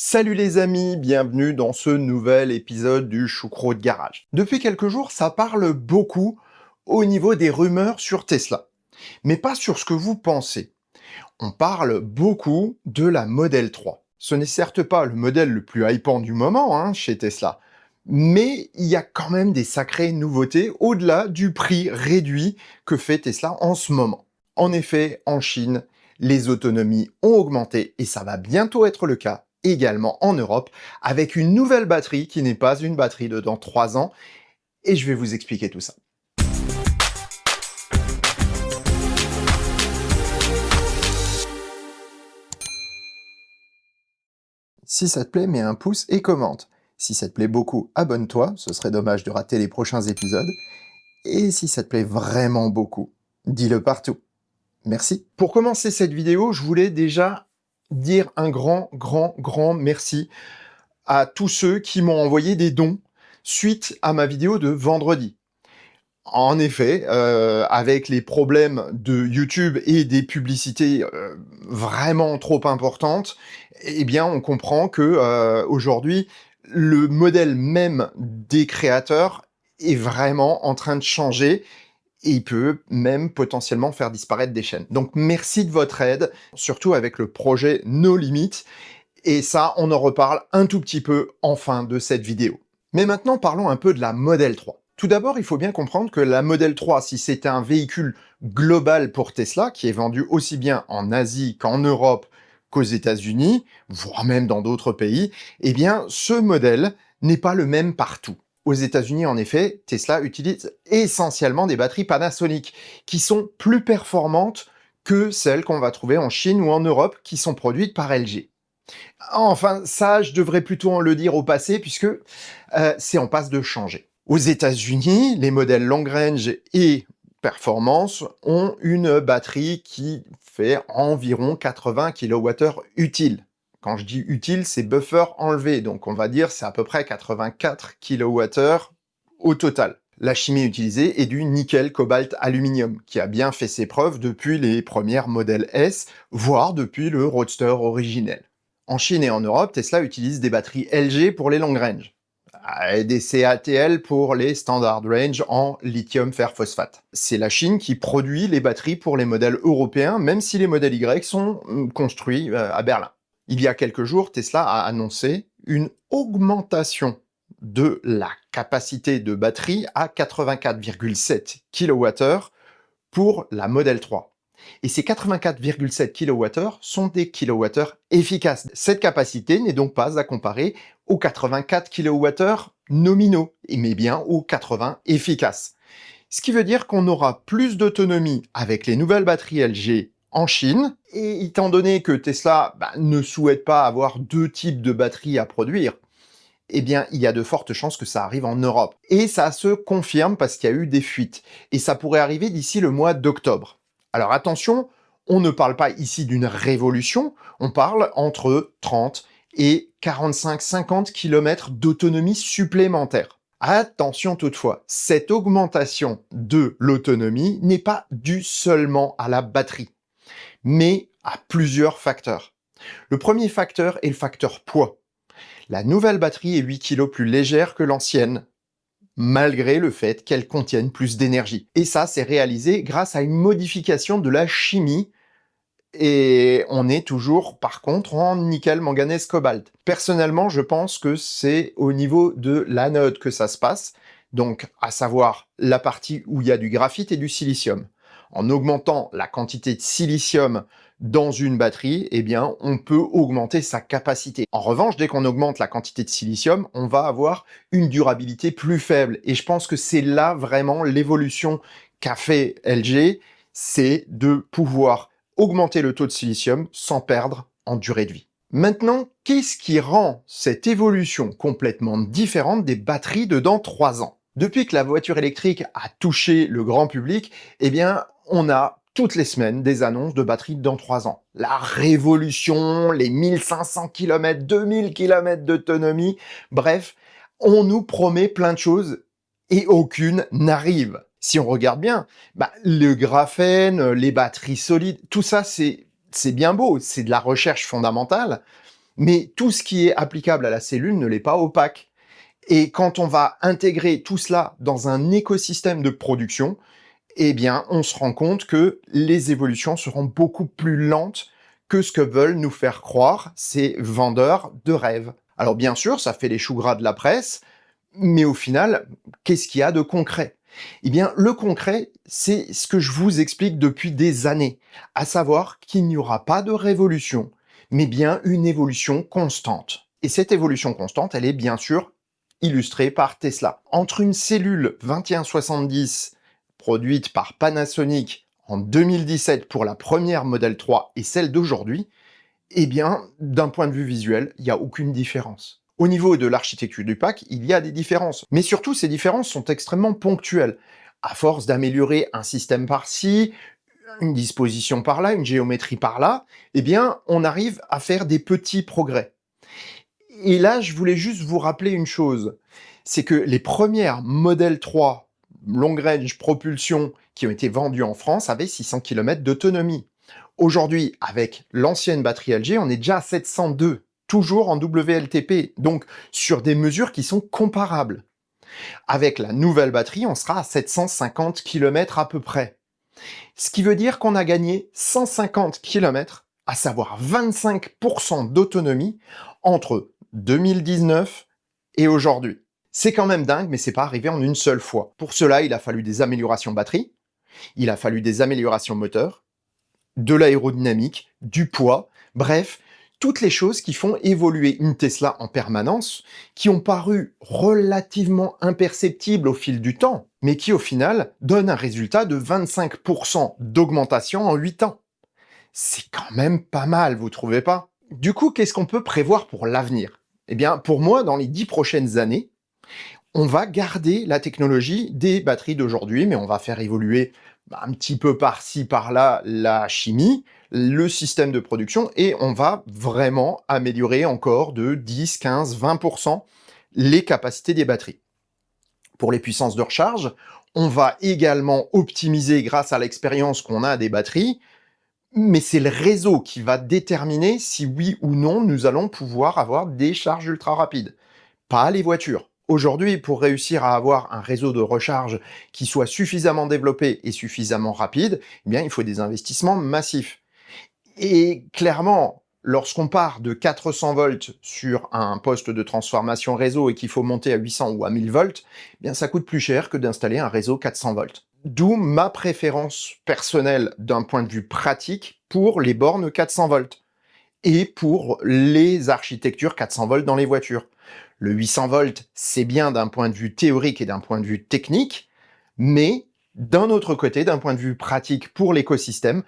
Salut les amis, bienvenue dans ce nouvel épisode du Choucroute Garage. Depuis quelques jours, ça parle beaucoup au niveau des rumeurs sur Tesla, mais pas sur ce que vous pensez. On parle beaucoup de la Model 3. Ce n'est certes pas le modèle le plus hypant du moment chez Tesla, mais il y a quand même des sacrées nouveautés au-delà du prix réduit que fait Tesla en ce moment. En effet, en Chine, les autonomies ont augmenté et ça va bientôt être le cas également en Europe avec une nouvelle batterie qui n'est pas une batterie de dans 3 ans et je vais vous expliquer tout ça. Si ça te plaît, mets un pouce et commente. Si ça te plaît beaucoup, abonne-toi, ce serait dommage de rater les prochains épisodes. Et si ça te plaît vraiment beaucoup, dis-le partout. Merci. Pour commencer cette vidéo, je voulais déjà dire un grand merci à tous ceux qui m'ont envoyé des dons suite à ma vidéo de vendredi. En effet, avec les problèmes de YouTube et des publicités vraiment trop importantes, eh bien on comprend que aujourd'hui, le modèle même des créateurs est vraiment en train de changer et il peut même potentiellement faire disparaître des chaînes. Donc merci de votre aide, surtout avec le projet No Limit, et ça, on en reparle un tout petit peu en fin de cette vidéo. Mais maintenant, parlons un peu de la Model 3. Tout d'abord, il faut bien comprendre que la Model 3, si c'est un véhicule global pour Tesla, qui est vendu aussi bien en Asie qu'en Europe qu'aux États-Unis, voire même dans d'autres pays, eh bien, ce modèle n'est pas le même partout. Aux États-Unis, en effet, Tesla utilise essentiellement des batteries Panasonic, qui sont plus performantes que celles qu'on va trouver en Chine ou en Europe, qui sont produites par LG. Enfin, ça, je devrais plutôt le dire au passé, puisque c'est en passe de changer. Aux États-Unis, les modèles long range et performance ont une batterie qui fait environ 80 kWh utile. Quand je dis utile, c'est buffer enlevé, donc on va dire c'est à peu près 84 kWh au total. La chimie utilisée est du nickel, cobalt, aluminium, qui a bien fait ses preuves depuis les premières modèles S, voire depuis le Roadster originel. En Chine et en Europe, Tesla utilise des batteries LG pour les long range, et des CATL pour les standard range en lithium fer phosphate. C'est la Chine qui produit les batteries pour les modèles européens, même si les modèles Y sont construits à Berlin. Il y a quelques jours, Tesla a annoncé une augmentation de la capacité de batterie à 84,7 kWh pour la Model 3. Et ces 84,7 kWh sont des kWh efficaces. Cette capacité n'est donc pas à comparer aux 84 kWh nominaux, mais bien aux 80 efficaces. Ce qui veut dire qu'on aura plus d'autonomie avec les nouvelles batteries LG en Chine, et étant donné que Tesla ne souhaite pas avoir deux types de batteries à produire, eh bien, il y a de fortes chances que ça arrive en Europe. Et ça se confirme parce qu'il y a eu des fuites. Et ça pourrait arriver d'ici le mois d'octobre. Alors attention, on ne parle pas ici d'une révolution, on parle entre 30 et 45-50 km d'autonomie supplémentaire. Attention toutefois, cette augmentation de l'autonomie n'est pas due seulement à la batterie, mais à plusieurs facteurs. Le premier facteur est le facteur poids. La nouvelle batterie est 8 kg plus légère que l'ancienne, malgré le fait qu'elle contienne plus d'énergie. Et ça, c'est réalisé grâce à une modification de la chimie, et on est toujours, par contre, en nickel, manganèse, cobalt. Personnellement, je pense que c'est au niveau de l'anode que ça se passe, donc à savoir la partie où il y a du graphite et du silicium. En augmentant la quantité de silicium dans une batterie, eh bien, on peut augmenter sa capacité. En revanche, dès qu'on augmente la quantité de silicium, on va avoir une durabilité plus faible. Et je pense que c'est là vraiment l'évolution qu'a fait LG, c'est de pouvoir augmenter le taux de silicium sans perdre en durée de vie. Maintenant, qu'est-ce qui rend cette évolution complètement différente des batteries de dans 3 ans? Depuis que la voiture électrique a touché le grand public, eh bien, on a toutes les semaines des annonces de batteries dans 3 ans. La révolution, les 1500 km, 2000 km d'autonomie, bref, on nous promet plein de choses et aucune n'arrive. Si on regarde bien, le graphène, les batteries solides, tout ça c'est bien beau, c'est de la recherche fondamentale, Mais tout ce qui est applicable à la cellule ne l'est pas opaque. Et quand on va intégrer tout cela dans un écosystème de production, eh bien, on se rend compte que les évolutions seront beaucoup plus lentes que ce que veulent nous faire croire ces vendeurs de rêves. Alors bien sûr, ça fait les choux gras de la presse, mais au final, qu'est-ce qu'il y a de concret? Eh bien, le concret, c'est ce que je vous explique depuis des années, à savoir qu'il n'y aura pas de révolution, mais bien une évolution constante. Et cette évolution constante, elle est bien sûr illustrée par Tesla. Entre une cellule 2170 produite par Panasonic en 2017 pour la première Model 3 et celle d'aujourd'hui, eh bien, d'un point de vue visuel, il n'y a aucune différence. Au niveau de l'architecture du pack, il y a des différences. Mais surtout, ces différences sont extrêmement ponctuelles. À force d'améliorer un système par-ci, une disposition par-là, une géométrie par-là, eh bien, on arrive à faire des petits progrès. Et là, je voulais juste vous rappeler une chose. C'est que les premières Model 3 long range propulsion qui ont été vendues en France avaient 600 km d'autonomie. Aujourd'hui, avec l'ancienne batterie LG, on est déjà à 702, toujours en WLTP, donc sur des mesures qui sont comparables. Avec la nouvelle batterie, on sera à 750 km à peu près. Ce qui veut dire qu'on a gagné 150 km, à savoir 25% d'autonomie, entre 2019 et aujourd'hui. C'est quand même dingue, mais c'est pas arrivé en une seule fois. Pour cela, il a fallu des améliorations batterie, il a fallu des améliorations moteurs, de l'aérodynamique, du poids, bref, toutes les choses qui font évoluer une Tesla en permanence, qui ont paru relativement imperceptibles au fil du temps, mais qui au final donnent un résultat de 25% d'augmentation en 8 ans. C'est quand même pas mal, vous trouvez pas? Du coup, qu'est-ce qu'on peut prévoir pour l'avenir? Eh bien, pour moi, dans les 10 prochaines années, on va garder la technologie des batteries d'aujourd'hui, mais on va faire évoluer un petit peu par-ci, par-là, la chimie, le système de production, et on va vraiment améliorer encore de 10, 15, 20% les capacités des batteries. Pour les puissances de recharge, on va également optimiser grâce à l'expérience qu'on a des batteries, mais c'est le réseau qui va déterminer si oui ou non nous allons pouvoir avoir des charges ultra rapides, pas les voitures. Aujourd'hui, pour réussir à avoir un réseau de recharge qui soit suffisamment développé et suffisamment rapide, eh bien, il faut des investissements massifs. Et clairement, lorsqu'on part de 400 volts sur un poste de transformation réseau et qu'il faut monter à 800 ou à 1000 volts, eh bien, ça coûte plus cher que d'installer un réseau 400 volts. D'où ma préférence personnelle d'un point de vue pratique pour les bornes 400 volts et pour les architectures 400 volts dans les voitures. Le 800 volts, c'est bien d'un point de vue théorique et d'un point de vue technique, mais d'un autre côté, d'un point de vue pratique pour l'écosystème,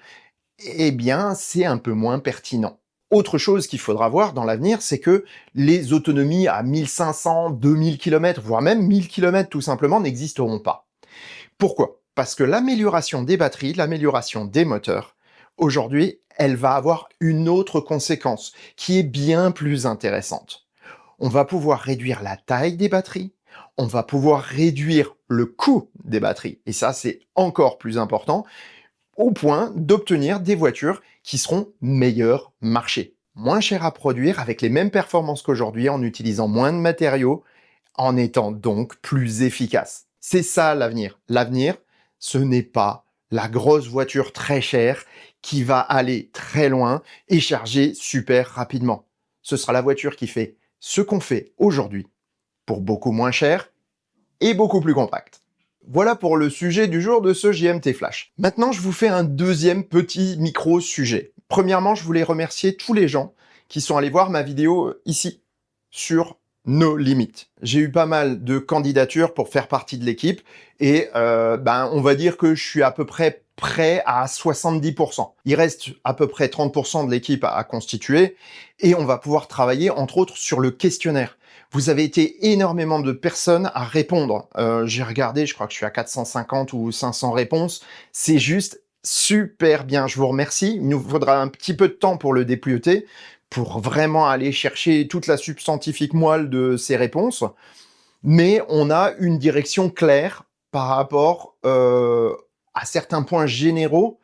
eh bien, c'est un peu moins pertinent. Autre chose qu'il faudra voir dans l'avenir, c'est que les autonomies à 1500, 2000 km, voire même 1000 km tout simplement, n'existeront pas. Pourquoi? Parce que l'amélioration des batteries, l'amélioration des moteurs, aujourd'hui, elle va avoir une autre conséquence qui est bien plus intéressante. On va pouvoir réduire la taille des batteries, on va pouvoir réduire le coût des batteries, et ça c'est encore plus important, au point d'obtenir des voitures qui seront meilleures marché. Moins chères à produire, avec les mêmes performances qu'aujourd'hui, en utilisant moins de matériaux, en étant donc plus efficaces. C'est ça l'avenir. L'avenir, ce n'est pas la grosse voiture très chère qui va aller très loin et charger super rapidement. Ce sera la voiture qui fait ce qu'on fait aujourd'hui pour beaucoup moins cher et beaucoup plus compact. Voilà pour le sujet du jour de ce JMT Flash. Maintenant, je vous fais un deuxième petit micro-sujet. Premièrement, je voulais remercier tous les gens qui sont allés voir ma vidéo ici sur nos limites. J'ai eu pas mal de candidatures pour faire partie de l'équipe et on va dire que je suis à peu près prêt à 70%. Il reste à peu près 30% de l'équipe à constituer et on va pouvoir travailler entre autres sur le questionnaire. Vous avez été énormément de personnes à répondre. J'ai regardé, je crois que je suis à 450 ou 500 réponses. C'est juste super bien. Je vous remercie. Il nous faudra un petit peu de temps pour le dépluter, pour vraiment aller chercher toute la substantifique moelle de ces réponses. Mais on a une direction claire par rapport à certains points généraux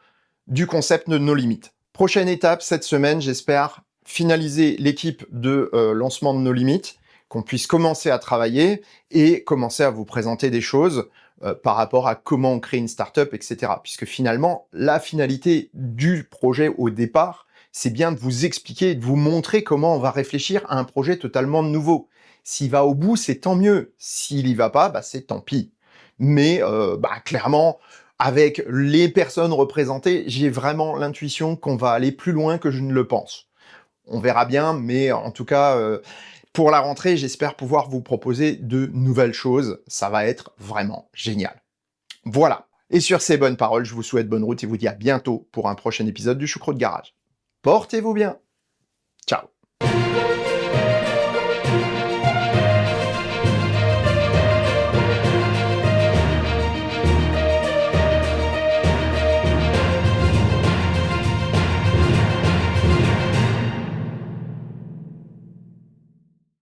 du concept de nos limites. Prochaine étape cette semaine, j'espère finaliser l'équipe de lancement de nos limites, qu'on puisse commencer à travailler et commencer à vous présenter des choses par rapport à comment on crée une startup, etc. Puisque finalement, la finalité du projet au départ, c'est bien de vous expliquer, de vous montrer comment on va réfléchir à un projet totalement nouveau. S'il va au bout, c'est tant mieux. S'il y va pas, bah, c'est tant pis. Mais clairement, avec les personnes représentées, j'ai vraiment l'intuition qu'on va aller plus loin que je ne le pense. On verra bien, mais en tout cas, pour la rentrée, j'espère pouvoir vous proposer de nouvelles choses. Ça va être vraiment génial. Voilà. Et sur ces bonnes paroles, je vous souhaite bonne route et vous dis à bientôt pour un prochain épisode du Choucroute Garage. Portez-vous bien. Ciao.